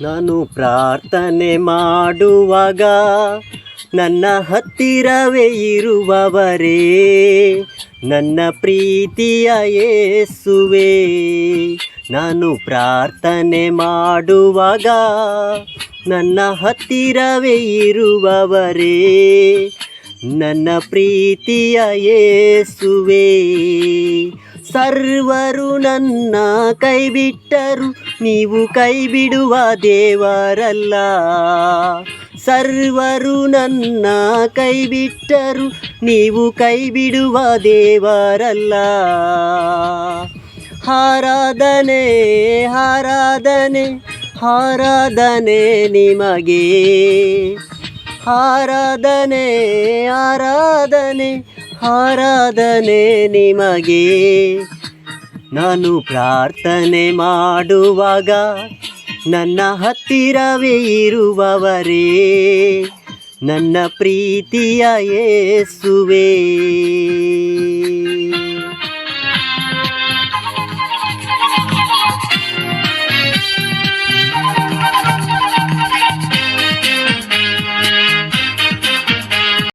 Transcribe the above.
ನಾನು ಪ್ರಾರ್ಥನೆ ಮಾಡುವಾಗ ನನ್ನ ಹತ್ತಿರವೇ ಇರುವವರೇ, ನನ್ನ ಪ್ರೀತಿಯ ಯೇಸುವೇ. ನಾನು ಪ್ರಾರ್ಥನೆ ಮಾಡುವಾಗ ನನ್ನ ಹತ್ತಿರವೇ ಇರುವವರೇ, ನನ್ನ ಪ್ರೀತಿಯ ಯೇಸುವೇ. ಸರ್ವರು ನನ್ನ ಕೈ ಬಿಟ್ಟರು, ನೀವು ಕೈ ಬಿಡುವ ದೇವರಲ್ಲ. ಸರ್ವರು ನನ್ನ ಕೈ ಬಿಟ್ಟರು, ನೀವು ಕೈ ಬಿಡುವ ದೇವರಲ್ಲ. ಆರಾಧನೆ ಆರಾಧನೆ ಆರಾಧನೆ ನಿಮಗೆ, ಆರಾಧನೆ ಆರಾಧನೆ ಆರಾಧನೆ ನಿಮಗೆ. ನಾನು ಪ್ರಾರ್ಥನೆ ಮಾಡುವಾಗ ನನ್ನ ಹತ್ತಿರವೇ ಇರುವವರೇ, ನನ್ನ ಪ್ರೀತಿಯ ಯೇಸುವೇ.